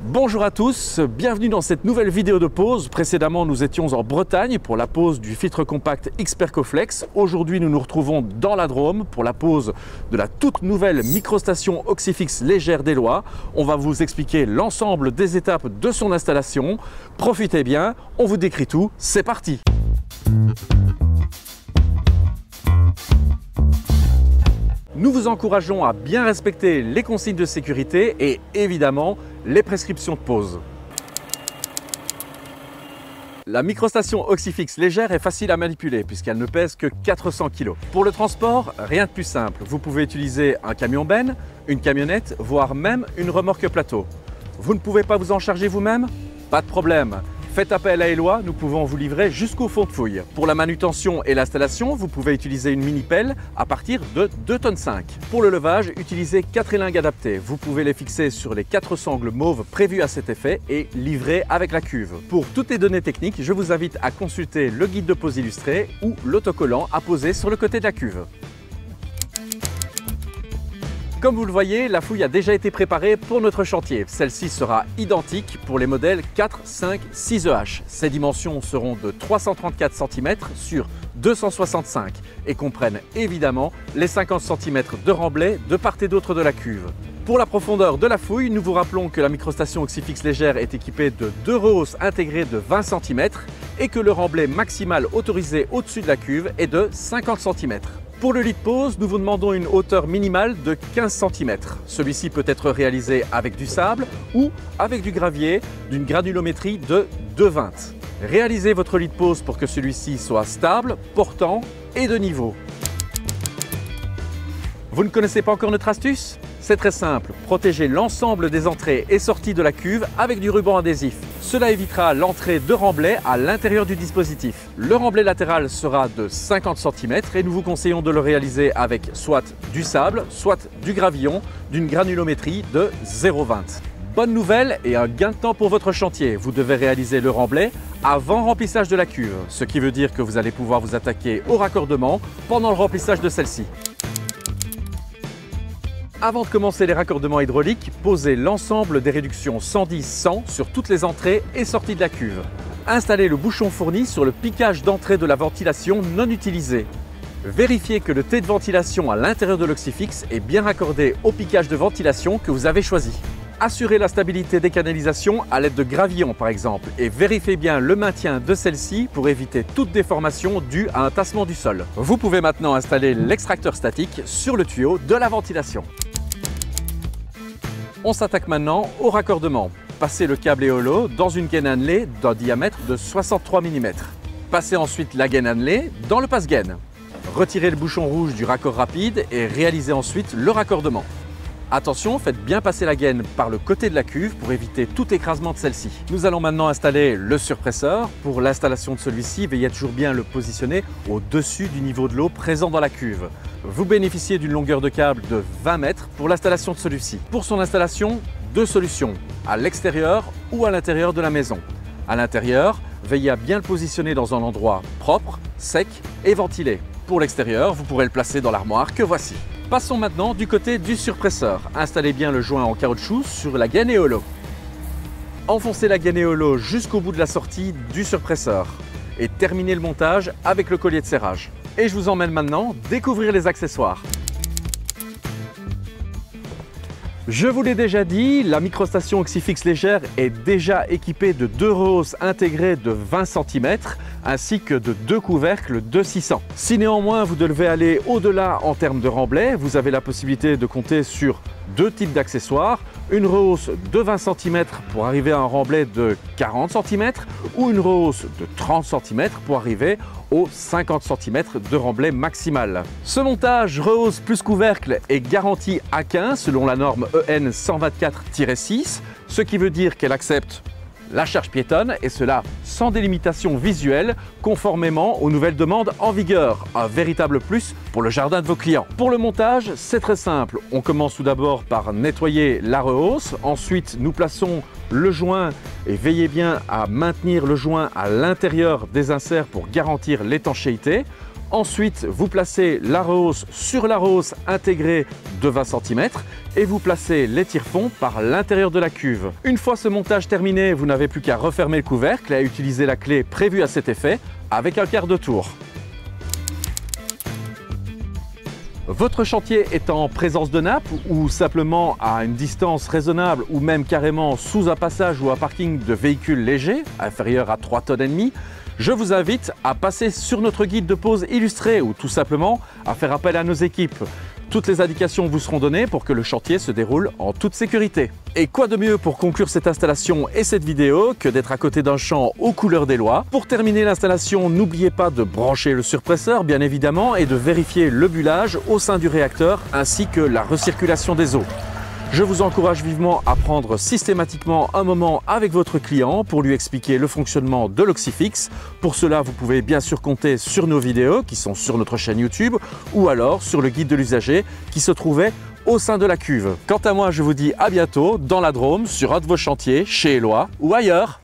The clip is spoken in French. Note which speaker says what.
Speaker 1: Bonjour à tous, bienvenue dans cette nouvelle vidéo de pose. Précédemment, nous étions en Bretagne pour la pose du filtre compact X-Percoflex. Aujourd'hui, nous nous retrouvons dans la Drôme pour la pose de la toute nouvelle microstation Oxyfix légère d'Eloi. On va vous expliquer l'ensemble des étapes de son installation. Profitez bien, on vous décrit tout, c'est parti! Nous vous encourageons à bien respecter les consignes de sécurité et évidemment les prescriptions de pose. La microstation Oxyfix légère est facile à manipuler puisqu'elle ne pèse que 400 kg. Pour le transport, rien de plus simple. Vous pouvez utiliser un camion-benne, une camionnette, voire même une remorque plateau. Vous ne pouvez pas vous en charger vous-même? Pas de problème. Faites appel à Eloi, nous pouvons vous livrer jusqu'au fond de fouille. Pour la manutention et l'installation, vous pouvez utiliser une mini-pelle à partir de 2,5 tonnes. Pour le levage, utilisez 4 élingues adaptées. Vous pouvez les fixer sur les 4 sangles mauves prévues à cet effet et livrer avec la cuve. Pour toutes les données techniques, je vous invite à consulter le guide de pose illustré ou l'autocollant à poser sur le côté de la cuve. Comme vous le voyez, la fouille a déjà été préparée pour notre chantier. Celle-ci sera identique pour les modèles 4, 5, 6EH. Ses dimensions seront de 334 cm sur 265 et comprennent évidemment les 50 cm de remblai de part et d'autre de la cuve. Pour la profondeur de la fouille, nous vous rappelons que la microstation Oxyfix légère est équipée de 2 rehausses intégrées de 20 cm et que le remblai maximal autorisé au-dessus de la cuve est de 50 cm. Pour le lit de pose, nous vous demandons une hauteur minimale de 15 cm. Celui-ci peut être réalisé avec du sable ou avec du gravier d'une granulométrie de 2,20. Réalisez votre lit de pose pour que celui-ci soit stable, portant et de niveau. Vous ne connaissez pas encore notre astuce? C'est très simple, protégez l'ensemble des entrées et sorties de la cuve avec du ruban adhésif. Cela évitera l'entrée de remblai à l'intérieur du dispositif. Le remblai latéral sera de 50 cm et nous vous conseillons de le réaliser avec soit du sable, soit du gravillon d'une granulométrie de 0,20. Bonne nouvelle et un gain de temps pour votre chantier. Vous devez réaliser le remblai avant remplissage de la cuve, ce qui veut dire que vous allez pouvoir vous attaquer au raccordement pendant le remplissage de celle-ci. Avant de commencer les raccordements hydrauliques, posez l'ensemble des réductions 110-100 sur toutes les entrées et sorties de la cuve. Installez le bouchon fourni sur le piquage d'entrée de la ventilation non utilisée. Vérifiez que le T de ventilation à l'intérieur de l'Oxyfix est bien raccordé au piquage de ventilation que vous avez choisi. Assurez la stabilité des canalisations à l'aide de gravillons par exemple et vérifiez bien le maintien de celle-ci pour éviter toute déformation due à un tassement du sol. Vous pouvez maintenant installer l'extracteur statique sur le tuyau de la ventilation. On s'attaque maintenant au raccordement. Passez le câble éolo dans une gaine annelée d'un diamètre de 63 mm. Passez ensuite la gaine annelée dans le passe-gaine. Retirez le bouchon rouge du raccord rapide et réalisez ensuite le raccordement. Attention, faites bien passer la gaine par le côté de la cuve pour éviter tout écrasement de celle-ci. Nous allons maintenant installer le surpresseur. Pour l'installation de celui-ci, veillez toujours bien le positionner au-dessus du niveau de l'eau présent dans la cuve. Vous bénéficiez d'une longueur de câble de 20 mètres pour l'installation de celui-ci. Pour son installation, deux solutions, à l'extérieur ou à l'intérieur de la maison. À l'intérieur, veillez à bien le positionner dans un endroit propre, sec et ventilé. Pour l'extérieur, vous pourrez le placer dans l'armoire que voici. Passons maintenant du côté du surpresseur. Installez bien le joint en caoutchouc sur la gaine éolo. Enfoncez la gaine éolo jusqu'au bout de la sortie du surpresseur et terminez le montage avec le collier de serrage. Et je vous emmène maintenant découvrir les accessoires. Je vous l'ai déjà dit, la microstation Oxyfix légère est déjà équipée de 2 rehausses intégrées de 20 cm ainsi que de 2 couvercles de 600. Si néanmoins vous devez aller au-delà en termes de remblai, vous avez la possibilité de compter sur 2 types d'accessoires, une rehausse de 20 cm pour arriver à un remblai de 40 cm ou une rehausse de 30 cm pour arriver aux 50 cm de remblai maximal. Ce montage rehausse plus couvercle est garanti à 15 selon la norme EN 124-6, ce qui veut dire qu'elle accepte la charge piétonne et cela sans délimitation visuelle conformément aux nouvelles demandes en vigueur. Un véritable plus pour le jardin de vos clients. Pour le montage, c'est très simple. On commence tout d'abord par nettoyer la rehausse. Ensuite, nous plaçons le joint et veillez bien à maintenir le joint à l'intérieur des inserts pour garantir l'étanchéité. Ensuite, vous placez la rehausse sur la rehausse intégrée de 20 cm et vous placez les tire-fonds par l'intérieur de la cuve. Une fois ce montage terminé, vous n'avez plus qu'à refermer le couvercle et à utiliser la clé prévue à cet effet avec un quart de tour. Votre chantier est en présence de nappe ou simplement à une distance raisonnable ou même carrément sous un passage ou un parking de véhicules légers, inférieur à 3,5 tonnes, je vous invite à passer sur notre guide de pose illustré ou tout simplement à faire appel à nos équipes. Toutes les indications vous seront données pour que le chantier se déroule en toute sécurité. Et quoi de mieux pour conclure cette installation et cette vidéo que d'être à côté d'un champ aux couleurs des lois. Pour terminer l'installation, n'oubliez pas de brancher le surpresseur bien évidemment et de vérifier le bullage au sein du réacteur ainsi que la recirculation des eaux. Je vous encourage vivement à prendre systématiquement un moment avec votre client pour lui expliquer le fonctionnement de l'Oxyfix. Pour cela, vous pouvez bien sûr compter sur nos vidéos qui sont sur notre chaîne YouTube ou alors sur le guide de l'usager qui se trouvait au sein de la cuve. Quant à moi, je vous dis à bientôt dans la Drôme, sur un de vos chantiers, chez Eloy ou ailleurs.